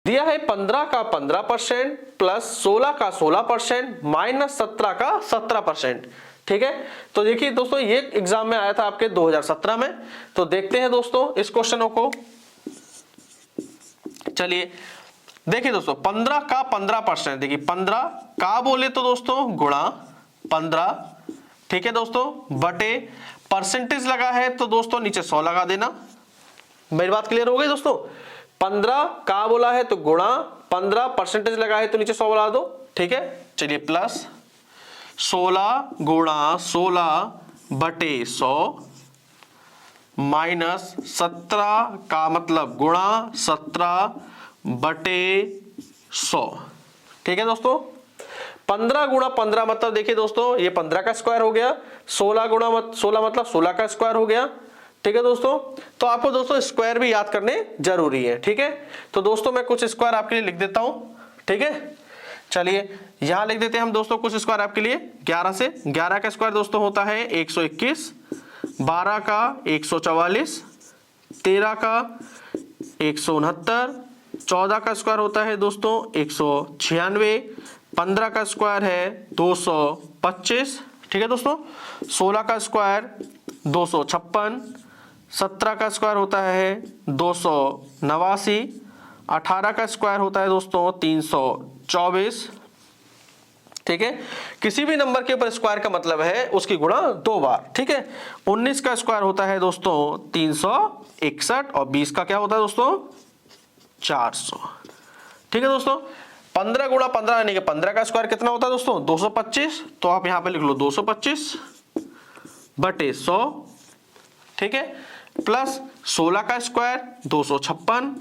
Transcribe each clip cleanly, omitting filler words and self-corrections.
दिया है 15 का 15% प्लस 16 का 16% माइनस 17 का 17%। ठीक है, तो देखिए दोस्तों ये एग्जाम में आया था आपके 2017 में। तो देखते हैं दोस्तों इस क्वेश्चनों को। चलिए देखिए दोस्तों 15 का 15%, देखिए 15 का बोले तो दोस्तों गुणा 15, ठीक है दोस्तों, बटे परसेंटेज लगा है तो दोस्तों नीचे 100 लगा देना। मेरी बात क्लियर हो गई दोस्तों? 15 का बोला है तो गुणा 15, परसेंटेज लगा है तो नीचे 100 लगा दो। ठीक है, चलिए प्लस 16 गुणा 16 बटे 100 माइनस 17 का मतलब गुणा 17 बटे 100। ठीक है दोस्तों, 15 गुणा 15 मतलब देखिए दोस्तों ये 15 का स्क्वायर हो गया, 16 गुणा 16 मतलब 16 का स्क्वायर हो गया। ठीक है दोस्तों, तो आपको दोस्तों स्क्वायर भी याद करने जरूरी है। ठीक है, तो दोस्तों मैं कुछ स्क्वायर आपके लिए लिख देता हूं। ठीक है, चलिए यहां लिख देते हैं हम दोस्तों कुछ स्क्वायर आपके लिए। 11 से 11 का स्क्वायर दोस्तों होता है 121, 12 का 144, 13 का 169, 14 का स्क्वायर होता है दोस्तों 196, 15 का स्क्वायर है 225। ठीक है दोस्तों, 16 का स्क्वायर 256, 17 का स्क्वायर होता है 289, 18 का स्क्वायर होता है दोस्तों 324। ठीक है, किसी भी नंबर के ऊपर स्क्वायर का मतलब है उसकी गुणा 2 बार। ठीक है, 19 का स्क्वायर होता है दोस्तों 361 और 20 का क्या होता है दोस्तों 400। ठीक है दोस्तों, 15 गुणा 15 यानी कि 15 का स्क्वायर कितना होता है दोस्तों 225, तो आप यहां पे लिख लो 225 बटे 100। ठीक है, प्लस 16 का स्क्वायर 256।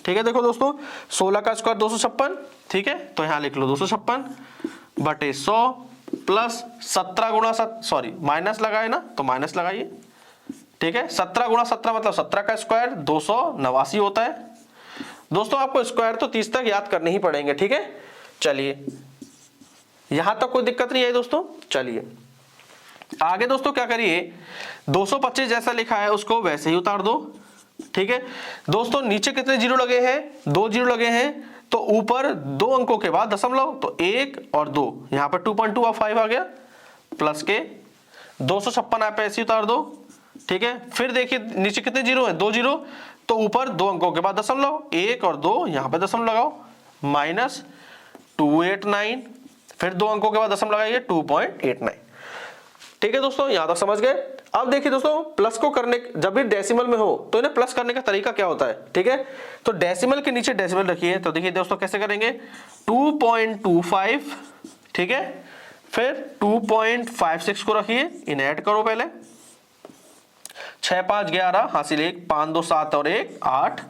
ठीक है, देखो दोस्तों 16 का स्क्वायर 256। ठीक है, तो यहां लिख लो 256 बटे 100 प्लस 17 गुणा सॉरी माइनस लगाए ना तो माइनस लगाइए। ठीक है, 17 गुणा 17 मतलब 17 का स्क्वायर 289 होता है। दोस्तों आपको स्क्वायर तो 30 तक याद करने ही पड़ेंगे। ठीक है, चलिए यहां तक कोई दिक्कत नहीं है दोस्तों। चलिए आगे दोस्तों क्या करिए, 225 जैसा लिखा है उसको वैसे ही उतार दो। ठीक है दोस्तों, नीचे कितने जीरो लगे हैं 2 जीरो लगे हैं, तो ऊपर 2 अंकों के बाद दशमलव, तो 1 और 2 यहां पर 2.25 आ गया प्लस के 256 आप ऐसे उतार दो। ठीक है, फिर देखिए नीचे कितने जीरो हैं 2 जीरो, तो ऊपर 2 अंकों के बाद दशमलव, 1 और 2 यहां पर दशमलव लगाओ माइनस 289, फिर 2 अंकों के बाद दशमलव लगाइए 2.89। ठीक है दोस्तों, यहां तक समझ गए। अब देखिए दोस्तों प्लस को करने जब भी डेसिमल में हो तो इन्हें प्लस करने का तरीका क्या होता है। ठीक है, तो डेसिमल के नीचे डेसिमल रखिए, तो देखिए दोस्तों कैसे करेंगे 2.25। ठीक है, फिर 2.56 को रखिए, इन्हें ऐड करो पहले 6 5 11 हासिल 1 5 2 7 और 1 8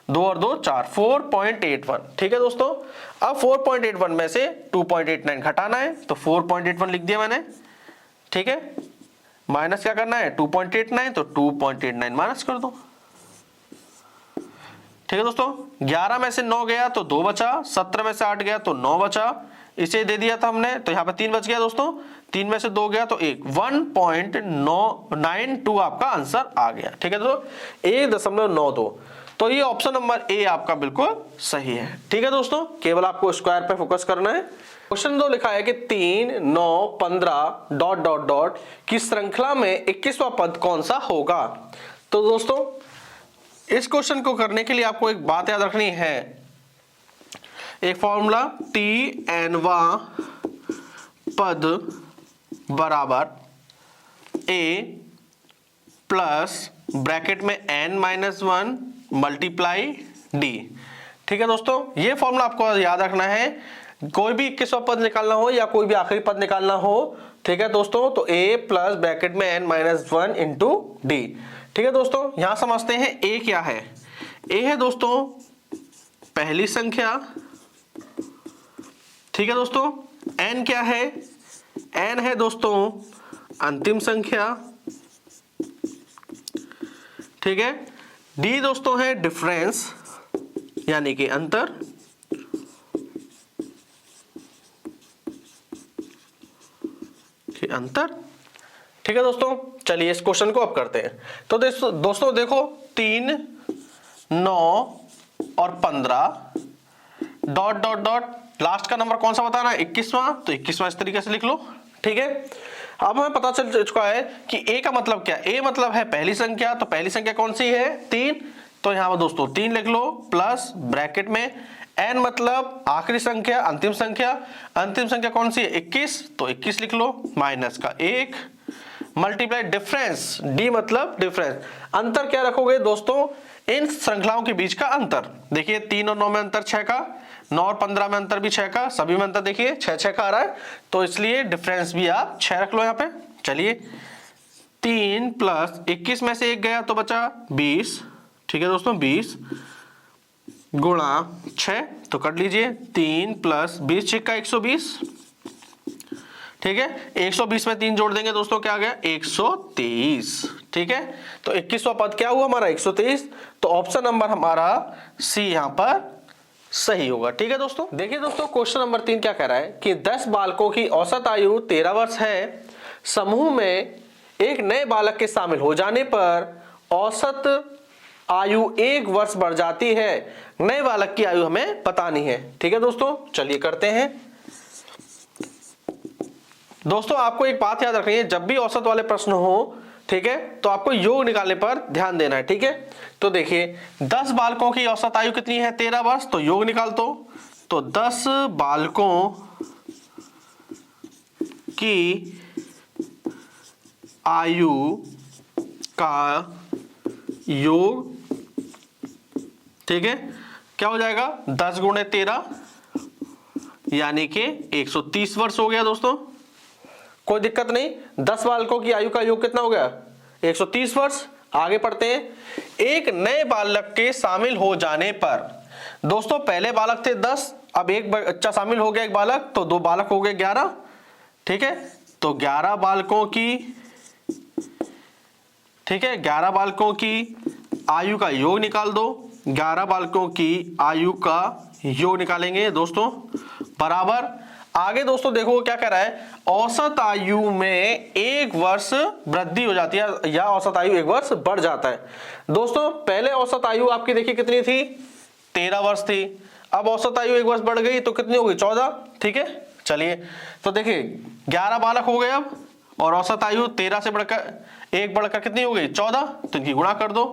2 और 2 4 4.81। ठीक है दोस्तों, अब 4.81 में से 2.89 घटाना है तो 4.81 लिख दिया मैंने। ठीक है, माइनस क्या करना है 2.89, तो 2.89 माइनस कर दो। ठीक है दोस्तों, 11 में से 9 गया तो 2 बचा, 17 में से 8 गया तो 9 बचा, इसे दे दिया था हमने तो यहाँ पे 3 बच गया दोस्तों, 3 में से 2 गया तो 1 1.992 आपका आंसर आ गया। ठीक है दोस्तों 1.92, तो ये ऑप्शन नंबर ए आपका बिल्कुल सही है। ठीक है दोस्तों, केवल आपको स्क्वायर पे फोकस करना है। क्वेश्चन 2 लिखा है कि 3 9 15 डॉट डॉट डॉट की श्रृंखला में 21वां पद कौन सा होगा। तो दोस्तों इस क्वेश्चन को करने के लिए आपको एक बात याद रखनी है, एक फॉर्मूला tnवां पद बराबर a प्लस ब्रैकेट में n-1 मल्टीप्लाई d। ठीक है दोस्तों, ये फॉर्मूला आपको याद रखना है, कोई भी 21वां पद निकालना हो या कोई भी आखिरी पद निकालना हो। ठीक है दोस्तों, तो a प्लस ब्रैकेट में n-1 इंटू डी। ठीक है दोस्तों, यहां समझते हैं a क्या है। a है दोस्तों पहली संख्या। ठीक है दोस्तों, n क्या है, n है दोस्तों अंतिम संख्या। ठीक है, d दोस्तों है डिफरेंस यानी कि अंतर। अंतर। ठीक है दोस्तों, चलिए इस क्वेश्चन को अब करते हैं। तो दोस्तों देखो 3 9 और 15 डॉट डॉट डॉट, लास्ट का नंबर कौन सा बताना है, 21वां, तो 21वां इस तरीके से लिख लो। ठीक है, अब हमें पता चल चुका है कि ए का मतलब क्या, ए मतलब है पहली संख्या, तो पहली संख्या कौन सी है, 3, तो यहां पर दोस्तों 3 लिख लो, प्लस ब्रैकेट में एन मतलब आखिरी संख्या, अंतिम संख्या, अंतिम संख्या कौन सी है 21, तो 21 लिख लो, माइनस का 1, मल्टीप्लाई डिफरेंस, डी मतलब डिफरेंस, अंतर क्या रखोगे दोस्तों, इन श्रृंखलाओं के बीच का अंतर। देखिए 3 और 9 में अंतर 6 का, 9 और 15 में अंतर भी 6 का, सभी में अंतर देखिए 6 का आ रहा है, तो इसलिए डिफरेंस भी आप 6 रख लो यहाँ पे। चलिए 3 प्लस 21 में से 1 गया तो बचा 20, ठीक है दोस्तों, 20 गुणा 6, तो कर लीजिए 3 प्लस 20 6 का 120, ठीक है, 120 में 3 जोड़ देंगे दोस्तों, क्या आ गया 123, ठीक है, तो 21वां पद क्या हुआ हमारा 123, तो ऑप्शन नंबर हमारा सी यहां पर सही होगा। ठीक है दोस्तों, देखिए दोस्तों क्वेश्चन नंबर 3 क्या कह रहा है कि 10 बालकों की औसत आयु 13 वर्ष है, समूह में एक नए बालक के शामिल हो जाने पर औसत आयु 1 वर्ष बढ़ जाती है, नए बालक की आयु हमें बतानी है। ठीक है दोस्तों, चलिए करते हैं। दोस्तों आपको एक बात याद रखनी है, जब भी औसत वाले प्रश्न हो, ठीक है, तो आपको योग निकालने पर ध्यान देना है। ठीक है, तो देखिए 10 बालकों की औसत आयु कितनी है 13 वर्ष, तो योग निकाल दो, तो 10 बालकों की आयु का योग, ठीक है, क्या हो जाएगा 10 गुणे 13 यानी कि 130 वर्ष हो गया दोस्तों, कोई दिक्कत नहीं। 10 बालकों की आयु का योग कितना हो गया 130 वर्ष। आगे पढ़ते हैं, एक नए बालक के शामिल हो जाने पर, दोस्तों पहले बालक थे 10, अब एक बच्चा शामिल हो गया, एक बालक, तो 2 बालक हो गए 11, ठीक है, तो 11 बालकों की, ठीक है, 11 बालकों की आयु का योग निकाल दो, 11 बालकों की आयु का योग निकालेंगे दोस्तों, बराबर। आगे दोस्तों देखो क्या कह रहा है, औसत आयु में 1 वर्ष वृद्धि हो जाती है या औसत आयु 1 वर्ष बढ़ जाता है। दोस्तों पहले औसत आयु आपकी देखिए कितनी थी 13 वर्ष थी, अब औसत आयु 1 वर्ष बढ़ गई तो कितनी हो गई 14, ठीक है। चलिए तो देखिए 11 बालक हो गए अब, और औसत आयु 13 से बढ़कर 1 बढ़कर कितनी हो गई 14, तो इनकी गुणा कर दो,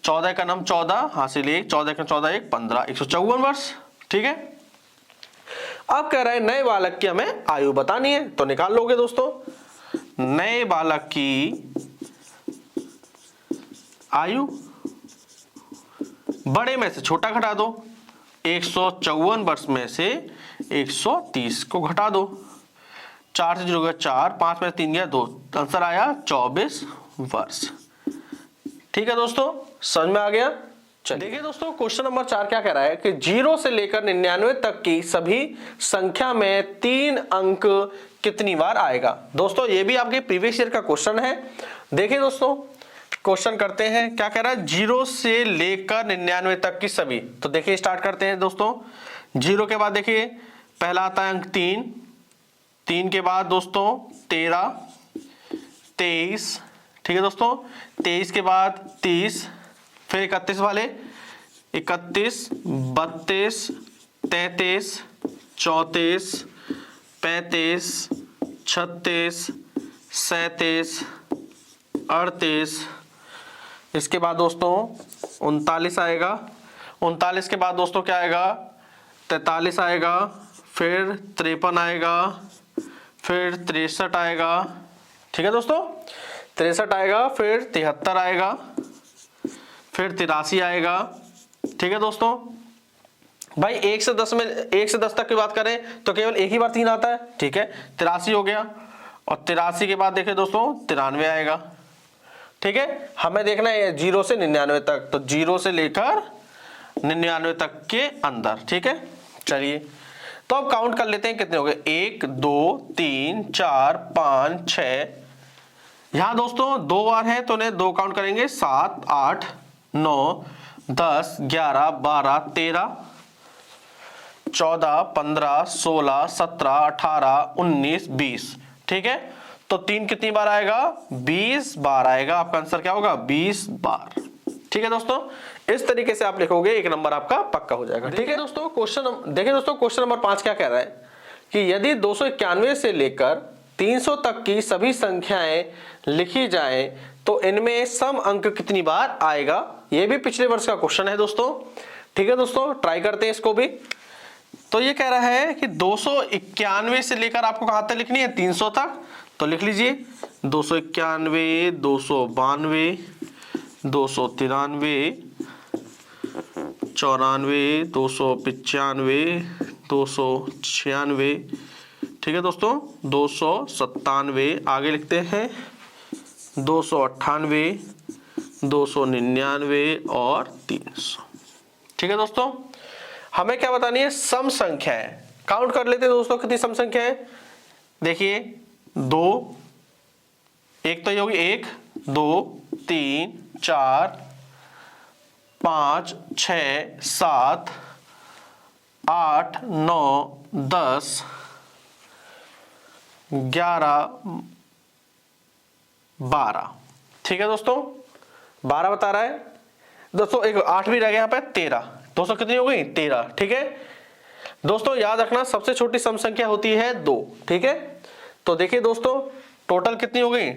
14 का नाम 14 हासिल 1, 14 का 14 1 15, 154 वर्ष, ठीक है। अब कह रहे हैं नए बालक की हमें आयु बतानी है, तो निकाल लोगे दोस्तों, नए बालक की आयु, बड़े में से छोटा घटा दो, 154 वर्ष में से 130 को घटा दो, 4 से 0 गया 4, 5 में 3 गया 2, आंसर आया 24 वर्ष। ठीक है दोस्तों, समझ में आ गया। देखिए दोस्तों क्वेश्चन नंबर 4 क्या कह रहा है कि 0 से लेकर 99 तक की सभी संख्या में 3 अंक कितनी बार आएगा। दोस्तों ये भी आपके प्रीवियस ईयर का क्वेश्चन है। देखिए दोस्तों क्वेश्चन करते हैं, क्या कह रहा है 0 से लेकर 99 तक की सभी, तो देखिए स्टार्ट करते हैं दोस्तों। 0 के बाद देखिए पहला आता है अंक 3, 3 के बाद दोस्तों 13, 23, ठीक है दोस्तों, 23 के बाद 30, फिर 31 वाले 31, 32, 33, 34, 35, 36, 37, 38, इसके बाद दोस्तों 39 आएगा, 39 के बाद दोस्तों क्या आएगा 43 आएगा, फिर 53 आएगा, फिर 63 आएगा, ठीक है दोस्तों, 63 आएगा, फिर 73 आएगा, फिर 83 आएगा, ठीक है दोस्तों। भाई 1 से 10 में 1 से 10 तक की बात करें तो केवल एक ही बार 3 आता है, ठीक है, 83 हो गया, और 83 के बाद देखिए दोस्तों 93 आएगा, ठीक है। हमें देखना है 0 से 99 तक, तो 0 से लेकर 99 तक के अंदर, ठीक है। चलिए तो अब काउंट कर लेते हैं कितने हो गए, 1 2 3 4 5 6, यहां दोस्तों 2 बार है तो उन्हें 2 काउंट करेंगे, 7 8 9 10 11 12 13 14 15 16 17 18 19 20, ठीक है। तो 3 कितनी बार आएगा 20 बार आएगा, आपका आंसर क्या होगा 20 बार, ठीक है दोस्तों, इस तरीके से आप लिखोगे, एक नंबर आपका पक्का हो जाएगा। ठीक है दोस्तों, देखिए दोस्तों क्वेश्चन नंबर 5 क्या कह रहा है कि यदि 291 से लेकर 300 तक की सभी संख्याएं लिखी जाएं तो इनमें सम अंक कितनी बार आएगा। यह भी पिछले वर्ष का क्वेश्चन है दोस्तों। ठीक है दोस्तों, ट्राई करते हैं इसको भी। तो ये कह रहा है कि 291 से लेकर आपको कहां तक लिखनी है, 300 तक। तो लिख लीजिए 291, 292, 293, 94, 295, 296, ठीक है दोस्तों, 297, आगे लिखते हैं 298, 299 और 300। ठीक है दोस्तों, हमें क्या बतानी है, सम संख्या है। काउंट कर लेते हैं दोस्तों कितनी सम संख्या है। देखिए 2, एक तो ये होगी 1, 2, 3, 4, 5, 6, 7, 8, 9, 10, 11, 12। ठीक है दोस्तों, 12 बता रहा है दोस्तों। एक 8 भी रह गया यहाँ पे, 13। दोस्तों कितनी हो गई, 13। ठीक है दोस्तों, याद रखना सबसे छोटी सम संख्या होती है 2। ठीक है, तो देखिए दोस्तों टोटल कितनी हो गई,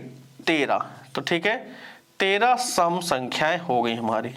13। तो ठीक है, 13 सम संख्याएं हो गई हमारी।